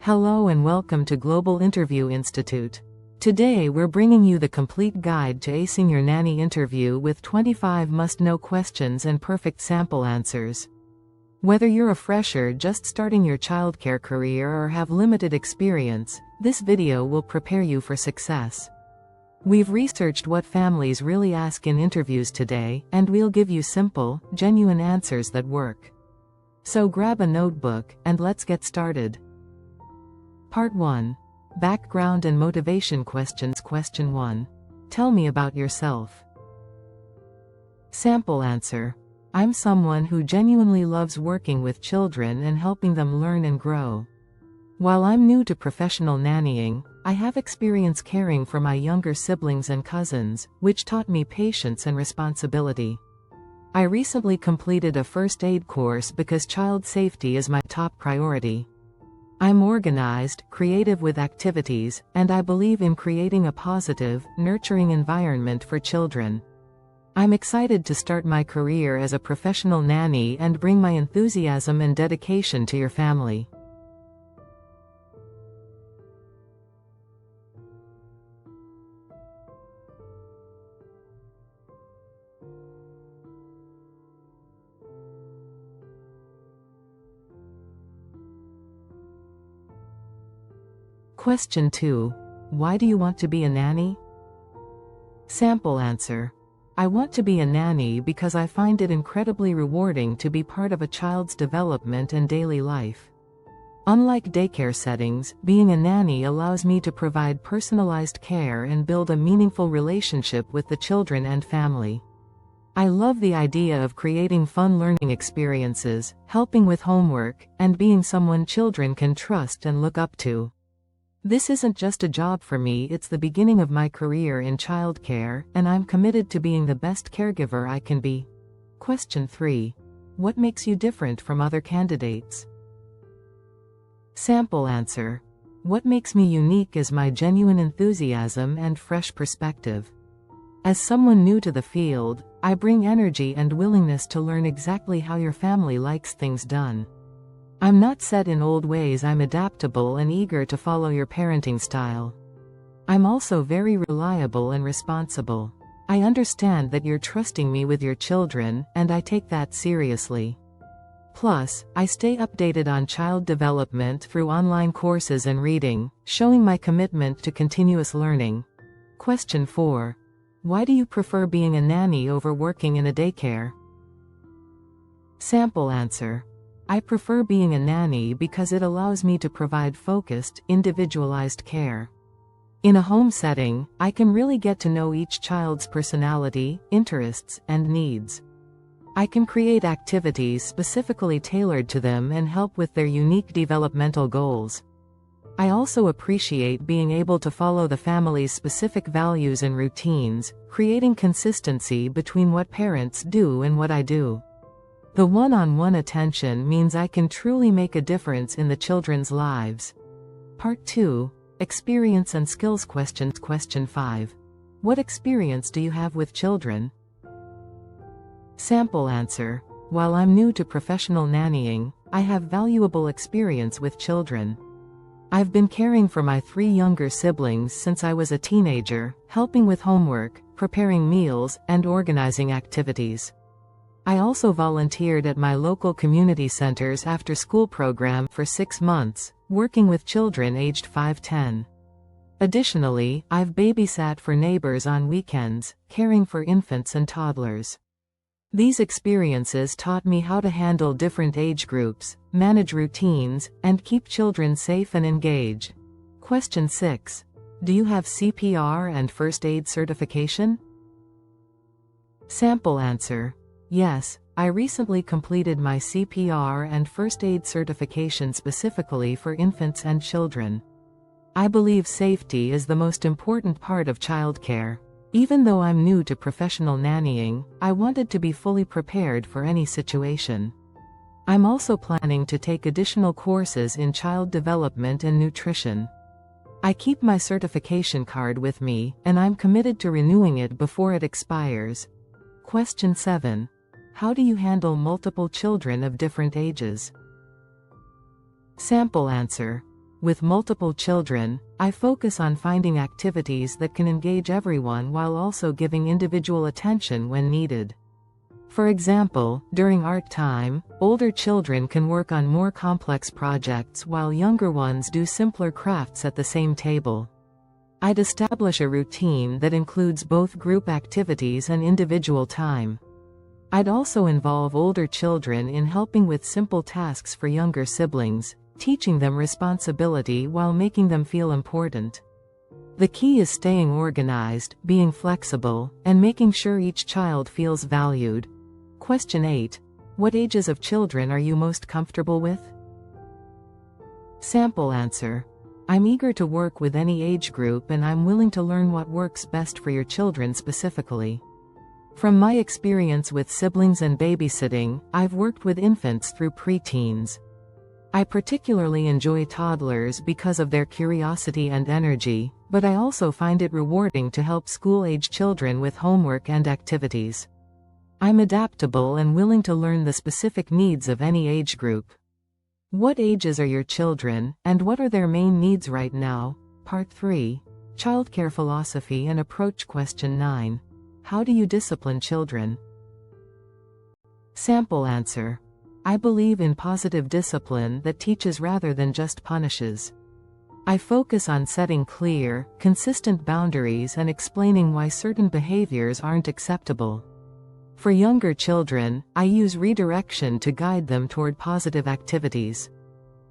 Hello and welcome to Global Interview Institute. Today we're bringing you the complete guide to acing your nanny interview with 25 must-know questions and perfect sample answers. Whether you're a fresher just starting your childcare career or have limited experience, this video will prepare you for success. We've researched what families really ask in interviews today, and we'll give you simple, genuine answers that work. So grab a notebook, and let's get started. Part 1. Background and motivation questions. Question 1. Tell me about yourself. Sample answer. I'm someone who genuinely loves working with children and helping them learn and grow. While I'm new to professional nannying, I have experience caring for my younger siblings and cousins, which taught me patience and responsibility. I recently completed a first aid course because child safety is my top priority. I'm organized, creative with activities, and I believe in creating a positive, nurturing environment for children. I'm excited to start my career as a professional nanny and bring my enthusiasm and dedication to your family. Question 2. Why do you want to be a nanny? Sample answer. I want to be a nanny because I find it incredibly rewarding to be part of a child's development and daily life. Unlike daycare settings, being a nanny allows me to provide personalized care and build a meaningful relationship with the children and family. I love the idea of creating fun learning experiences, helping with homework, and being someone children can trust and look up to. This isn't just a job for me, it's the beginning of my career in childcare, and I'm committed to being the best caregiver I can be. Question 3. What makes you different from other candidates? Sample answer. What makes me unique is my genuine enthusiasm and fresh perspective. As someone new to the field, I bring energy and willingness to learn exactly how your family likes things done. I'm not set in old ways, I'm adaptable and eager to follow your parenting style. I'm also very reliable and responsible. I understand that you're trusting me with your children, and I take that seriously. Plus, I stay updated on child development through online courses and reading, showing my commitment to continuous learning. Question 4. Why do you prefer being a nanny over working in a daycare? Sample answer. I prefer being a nanny because it allows me to provide focused, individualized care. In a home setting, I can really get to know each child's personality, interests, and needs. I can create activities specifically tailored to them and help with their unique developmental goals. I also appreciate being able to follow the family's specific values and routines, creating consistency between what parents do and what I do. The one-on-one attention means I can truly make a difference in the children's lives. Part 2. Experience and skills questions. Question 5. What experience do you have with children? Sample answer. While I'm new to professional nannying, I have valuable experience with children. I've been caring for my 3 younger siblings since I was a teenager, helping with homework, preparing meals, and organizing activities. I also volunteered at my local community center's after-school program for 6 months, working with children aged 5–10. Additionally, I've babysat for neighbors on weekends, caring for infants and toddlers. These experiences taught me how to handle different age groups, manage routines, and keep children safe and engaged. Question 6. Do you have CPR and first aid certification? Sample answer. Yes, I recently completed my CPR and first aid certification specifically for infants and children. I believe safety is the most important part of childcare. Even though I'm new to professional nannying, I wanted to be fully prepared for any situation. I'm also planning to take additional courses in child development and nutrition. I keep my certification card with me, and I'm committed to renewing it before it expires. Question 7. How do you handle multiple children of different ages? Sample answer. With multiple children, I focus on finding activities that can engage everyone while also giving individual attention when needed. For example, during art time, older children can work on more complex projects while younger ones do simpler crafts at the same table. I'd establish a routine that includes both group activities and individual time. I'd also involve older children in helping with simple tasks for younger siblings, teaching them responsibility while making them feel important. The key is staying organized, being flexible, and making sure each child feels valued. Question 8. What ages of children are you most comfortable with? Sample answer. I'm eager to work with any age group and I'm willing to learn what works best for your children specifically. From my experience with siblings and babysitting, I've worked with infants through preteens. I particularly enjoy toddlers because of their curiosity and energy, but I also find it rewarding to help school-age children with homework and activities. I'm adaptable and willing to learn the specific needs of any age group. What ages are your children, and what are their main needs right now? Part 3. Childcare Philosophy and Approach. Question 9. How do you discipline children? Sample answer. I believe in positive discipline that teaches rather than just punishes. I focus on setting clear, consistent boundaries and explaining why certain behaviors aren't acceptable. For younger children, I use redirection to guide them toward positive activities.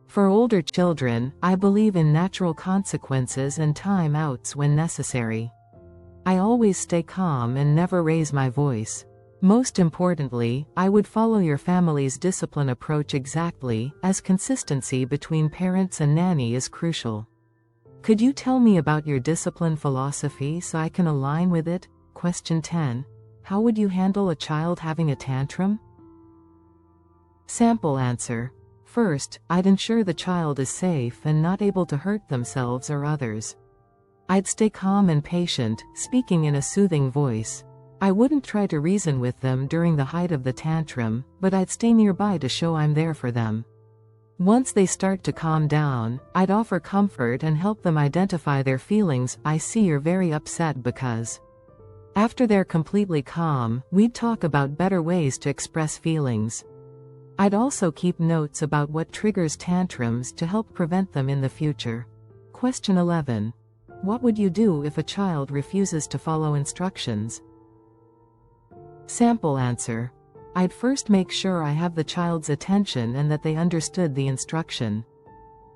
For older children, I believe in natural consequences and time-outs when necessary. I always stay calm and never raise my voice. Most importantly, I would follow your family's discipline approach exactly, as consistency between parents and nanny is crucial. Could you tell me about your discipline philosophy so I can align with it? Question 10. How would you handle a child having a tantrum? Sample answer. First, I'd ensure the child is safe and not able to hurt themselves or others. I'd stay calm and patient, speaking in a soothing voice. I wouldn't try to reason with them during the height of the tantrum, but I'd stay nearby to show I'm there for them. Once they start to calm down, I'd offer comfort and help them identify their feelings. I see you're very upset because. After they're completely calm, we'd talk about better ways to express feelings. I'd also keep notes about what triggers tantrums to help prevent them in the future. Question 11. What would you do if a child refuses to follow instructions? Sample answer. I'd first make sure I have the child's attention and that they understood the instruction.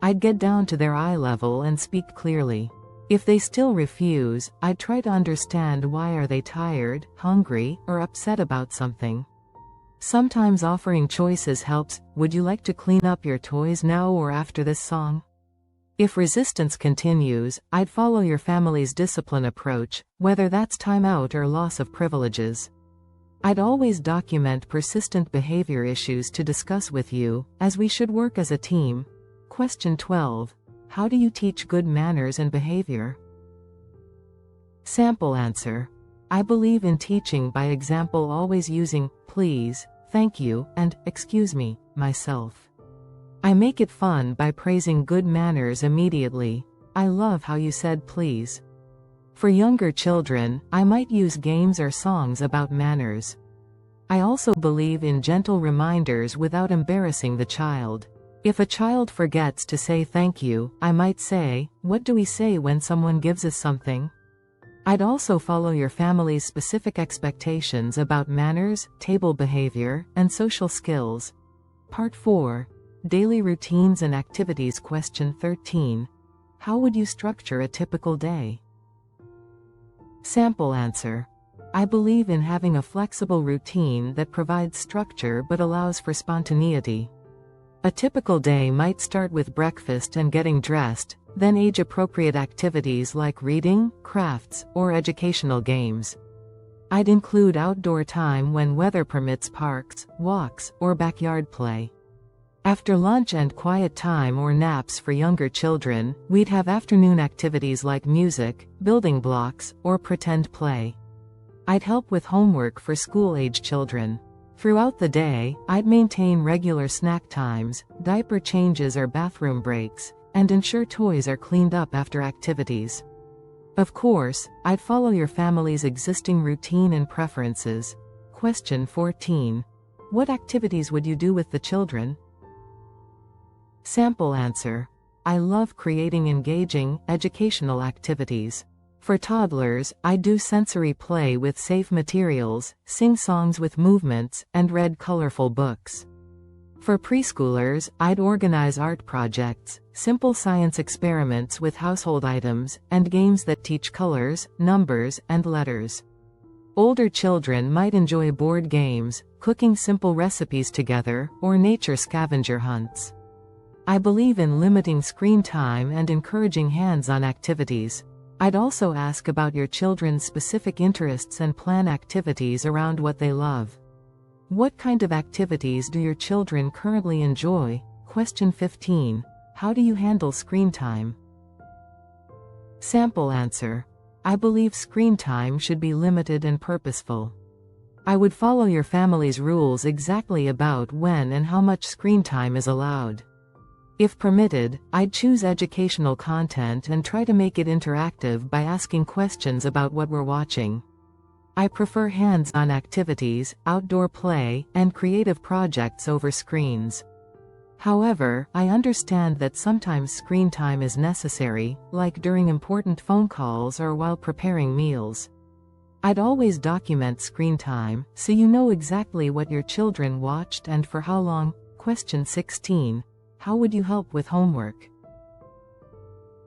I'd get down to their eye level and speak clearly. If they still refuse, I'd try to understand why are they tired, hungry, or upset about something. Sometimes offering choices helps. Would you like to clean up your toys now or after this song? If resistance continues, I'd follow your family's discipline approach, whether that's time out or loss of privileges. I'd always document persistent behavior issues to discuss with you, as we should work as a team. Question 12. How do you teach good manners and behavior? Sample answer. I believe in teaching by example, always using please, thank you, and excuse me, myself. I make it fun by praising good manners immediately. I love how you said please. For younger children, I might use games or songs about manners. I also believe in gentle reminders without embarrassing the child. If a child forgets to say thank you, I might say, what do we say when someone gives us something? I'd also follow your family's specific expectations about manners, table behavior, and social skills. Part 4. Daily routines and activities. Question 13. How would you structure a typical day? Sample answer. I believe in having a flexible routine that provides structure but allows for spontaneity. A typical day might start with breakfast and getting dressed, then age-appropriate activities like reading, crafts, or educational games. I'd include outdoor time when weather permits, parks, walks, or backyard play. After lunch and quiet time or naps for younger children, we'd have afternoon activities like music, building blocks, or pretend play. I'd help with homework for school-age children. Throughout the day, I'd maintain regular snack times, diaper changes or bathroom breaks, and ensure toys are cleaned up after activities. Of course, I'd follow your family's existing routine and preferences. Question 14. What activities would you do with the children? Sample answer. I love creating engaging, educational activities. For toddlers, I do sensory play with safe materials, sing songs with movements, and read colorful books. For preschoolers, I'd organize art projects, simple science experiments with household items, and games that teach colors, numbers, and letters. Older children might enjoy board games, cooking simple recipes together, or nature scavenger hunts. I believe in limiting screen time and encouraging hands-on activities. I'd also ask about your children's specific interests and plan activities around what they love. What kind of activities do your children currently enjoy? Question 15. How do you handle screen time? Sample answer. I believe screen time should be limited and purposeful. I would follow your family's rules exactly about when and how much screen time is allowed. If permitted, I'd choose educational content and try to make it interactive by asking questions about what we're watching. I prefer hands-on activities, outdoor play, and creative projects over screens. However, I understand that sometimes screen time is necessary, like during important phone calls or while preparing meals. I'd always document screen time, so you know exactly what your children watched and for how long. Question 16. How would you help with homework?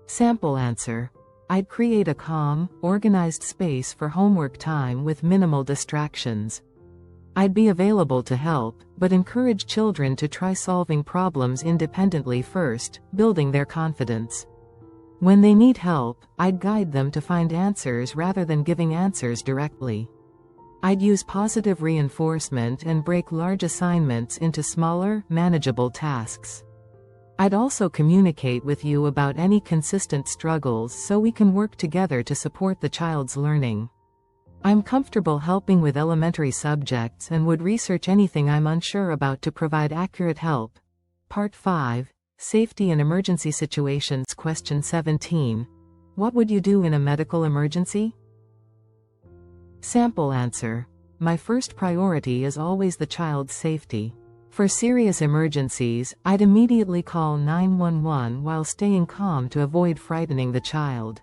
Sample answer. I'd create a calm, organized space for homework time with minimal distractions. I'd be available to help, but encourage children to try solving problems independently first, building their confidence. When they need help, I'd guide them to find answers rather than giving answers directly. I'd use positive reinforcement and break large assignments into smaller, manageable tasks. I'd also communicate with you about any consistent struggles so we can work together to support the child's learning. I'm comfortable helping with elementary subjects and would research anything I'm unsure about to provide accurate help. Part 5. Safety and Emergency Situations. Question 17. What would you do in a medical emergency? Sample answer. My first priority is always the child's safety. For serious emergencies, I'd immediately call 911 while staying calm to avoid frightening the child.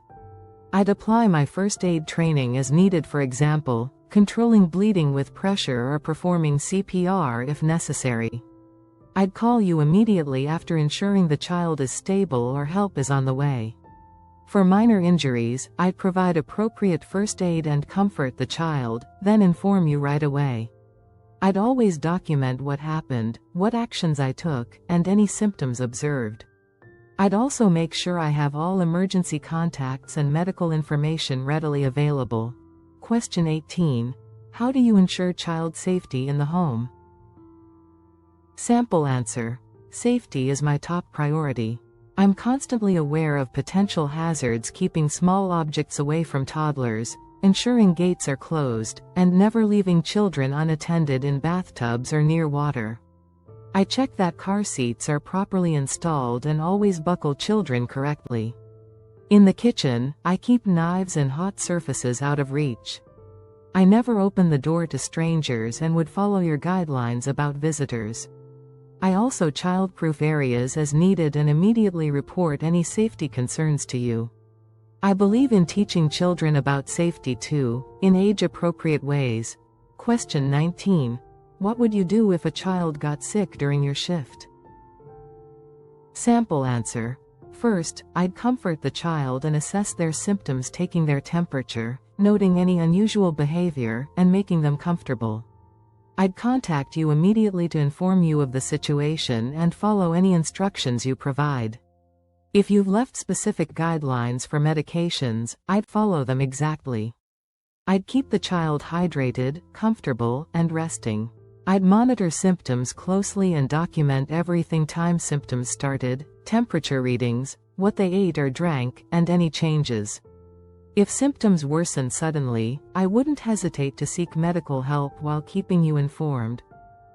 I'd apply my first aid training as needed, for example, controlling bleeding with pressure or performing CPR if necessary. I'd call you immediately after ensuring the child is stable or help is on the way. For minor injuries, I'd provide appropriate first aid and comfort the child, then inform you right away. I'd always document what happened, what actions I took, and any symptoms observed. I'd also make sure I have all emergency contacts and medical information readily available. Question 18. How do you ensure child safety in the home? Sample answer. Safety is my top priority. I'm constantly aware of potential hazards, keeping small objects away from toddlers, ensuring gates are closed, and never leaving children unattended in bathtubs or near water. I check that car seats are properly installed and always buckle children correctly. In the kitchen, I keep knives and hot surfaces out of reach. I never open the door to strangers and would follow your guidelines about visitors. I also child-proof areas as needed and immediately report any safety concerns to you. I believe in teaching children about safety too, in age-appropriate ways. Question 19. What would you do if a child got sick during your shift? Sample answer. First, I'd comfort the child and assess their symptoms, taking their temperature, noting any unusual behavior, and making them comfortable. I'd contact you immediately to inform you of the situation and follow any instructions you provide. If you've left specific guidelines for medications, I'd follow them exactly. I'd keep the child hydrated, comfortable, and resting. I'd monitor symptoms closely and document everything: time symptoms started, temperature readings, what they ate or drank, and any changes. If symptoms worsen suddenly, I wouldn't hesitate to seek medical help while keeping you informed.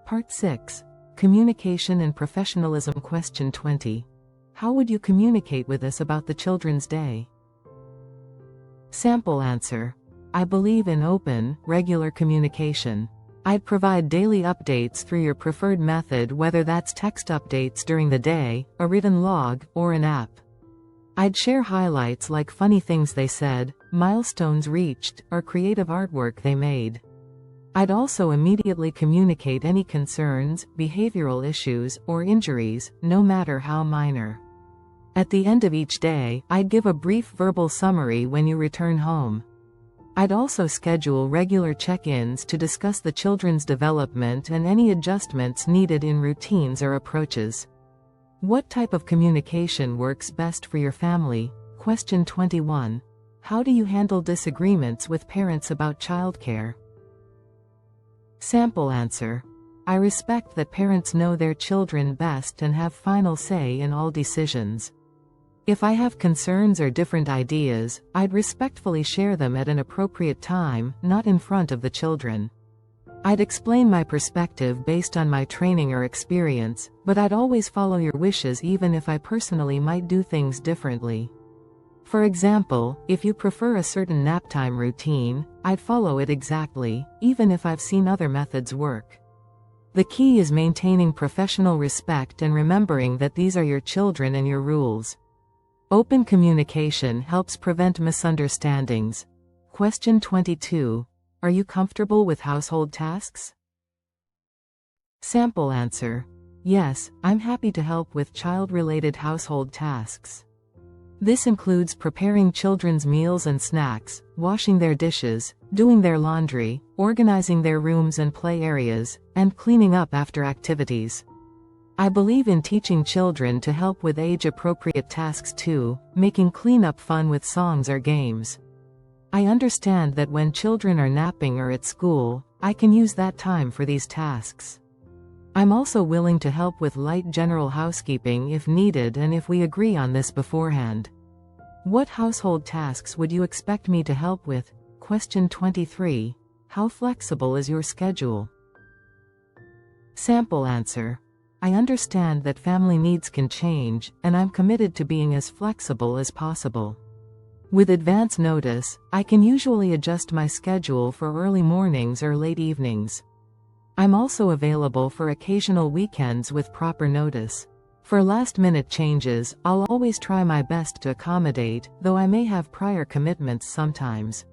Part 6. Communication and Professionalism. Question 20. How would you communicate with us about the children's day? Sample answer. I believe in open, regular communication. I'd provide daily updates through your preferred method, whether that's text updates during the day, a written log, or an app. I'd share highlights like funny things they said, milestones reached, or creative artwork they made. I'd also immediately communicate any concerns, behavioral issues, or injuries, no matter how minor. At the end of each day, I'd give a brief verbal summary when you return home. I'd also schedule regular check-ins to discuss the children's development and any adjustments needed in routines or approaches. What type of communication works best for your family? Question 21. How do you handle disagreements with parents about childcare? Sample answer. I respect that parents know their children best and have final say in all decisions. If I have concerns or different ideas, I'd respectfully share them at an appropriate time, not in front of the children. I'd explain my perspective based on my training or experience, but I'd always follow your wishes even if I personally might do things differently. For example, if you prefer a certain nap time routine, I'd follow it exactly, even if I've seen other methods work. The key is maintaining professional respect and remembering that these are your children and your rules. Open communication helps prevent misunderstandings. Question 22. Are you comfortable with household tasks? Sample answer. Yes, I'm happy to help with child-related household tasks. This includes preparing children's meals and snacks, washing their dishes, doing their laundry, organizing their rooms and play areas, and cleaning up after activities. I believe in teaching children to help with age-appropriate tasks too, making cleanup fun with songs or games. I understand that when children are napping or at school, I can use that time for these tasks. I'm also willing to help with light general housekeeping if needed and if we agree on this beforehand. What household tasks would you expect me to help with? Question 23. How flexible is your schedule? Sample answer. I understand that family needs can change, and I'm committed to being as flexible as possible. With advance notice, I can usually adjust my schedule for early mornings or late evenings. I'm also available for occasional weekends with proper notice. For last-minute changes, I'll always try my best to accommodate, though I may have prior commitments sometimes.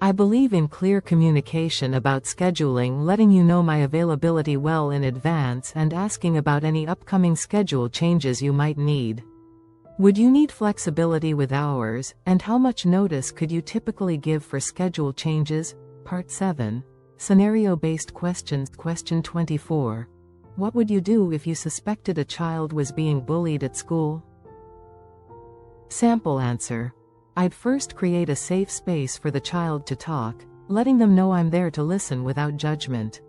I believe in clear communication about scheduling, letting you know my availability well in advance and asking about any upcoming schedule changes you might need. Would you need flexibility with hours, and how much notice could you typically give for schedule changes? Part 7. Scenario-based questions. Question 24. What would you do if you suspected a child was being bullied at school? Sample answer. I'd first create a safe space for the child to talk, letting them know I'm there to listen without judgment.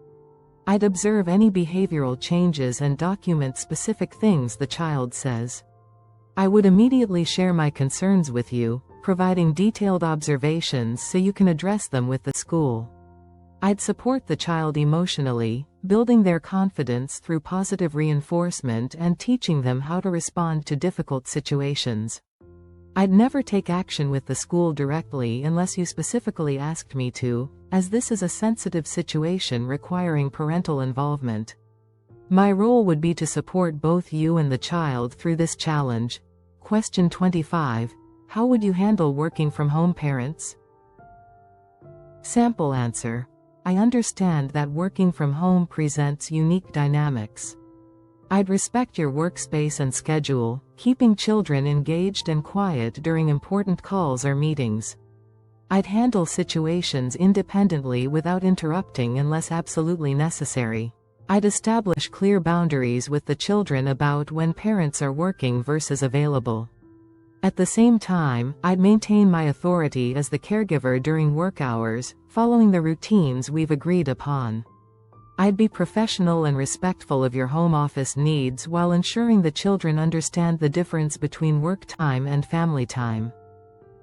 I'd observe any behavioral changes and document specific things the child says. I would immediately share my concerns with you, providing detailed observations so you can address them with the school. I'd support the child emotionally, building their confidence through positive reinforcement and teaching them how to respond to difficult situations. I'd never take action with the school directly unless you specifically asked me to, as this is a sensitive situation requiring parental involvement. My role would be to support both you and the child through this challenge. Question 25. How would you handle working from home parents? Sample answer. I understand that working from home presents unique dynamics. I'd respect your workspace and schedule, keeping children engaged and quiet during important calls or meetings. I'd handle situations independently without interrupting unless absolutely necessary. I'd establish clear boundaries with the children about when parents are working versus available. At the same time, I'd maintain my authority as the caregiver during work hours, following the routines we've agreed upon. I'd be professional and respectful of your home office needs while ensuring the children understand the difference between work time and family time.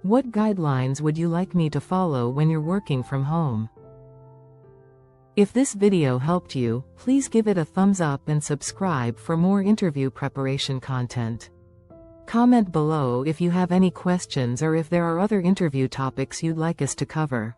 What guidelines would you like me to follow when you're working from home? If this video helped you, please give it a thumbs up and subscribe for more interview preparation content. Comment below if you have any questions or if there are other interview topics you'd like us to cover.